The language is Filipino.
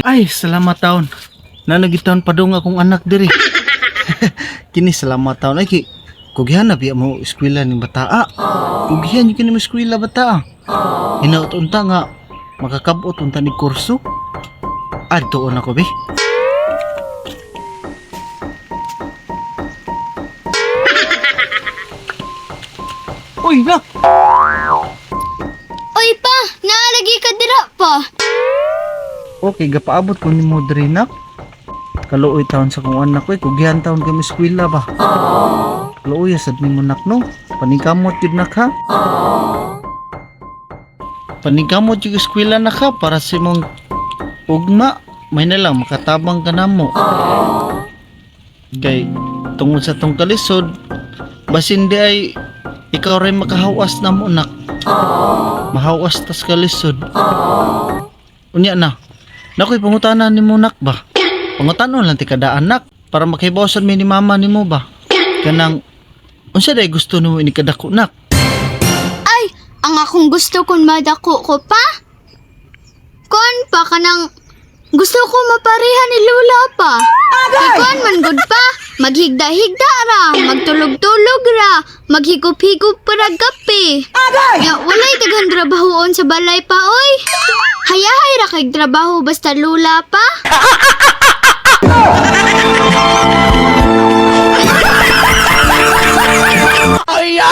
Ay, salamat taon. Nanagitaon pa daw nga akong anak diri. Kini salamat taon. Ay, kugihan na biya mo eskwela ni bataa. Kugihan yung kini mo eskwela bataa. Hinaut unta nga makakabot unta ni kurso. Doon ako, be. Uy, na! Oy pa, naalagi ka dira pa. Okay, gapaabot ko ni mo diri nak. Kaluoy taon sa kong anak ko, kugihan taon kami eskwela ba? Kaluoy sad ni mo nak no. Paningkamot yun nak ha. Paningkamot yung eskwela nak ha para sa mong ugma. May na lang makatabang ka na mo. Kay tungod sa tong kalisod, basin di ay ikaw rin makahawas na mo nak. Mahawas tas kalisod. Unya na. Nakoy pangutanan ni mo nak ba? Pangutanon lang ti kada anak para makibawasan mi ni mama ni mo ba? Kanang unsa day gusto nimo ini kadako nak? Ay, ang akong gusto kung madako ko pa. Kon pa kanang gusto ko mapareha ni Lula pa. Kon man gud pa. Maghigda-higda ra, magtulog-tulog ra, maghigop-higop para gapi. Ya, walay daghan trabahoon sa balay pa, oy. Hayahay ra kay trabaho basta Lula pa. Ay!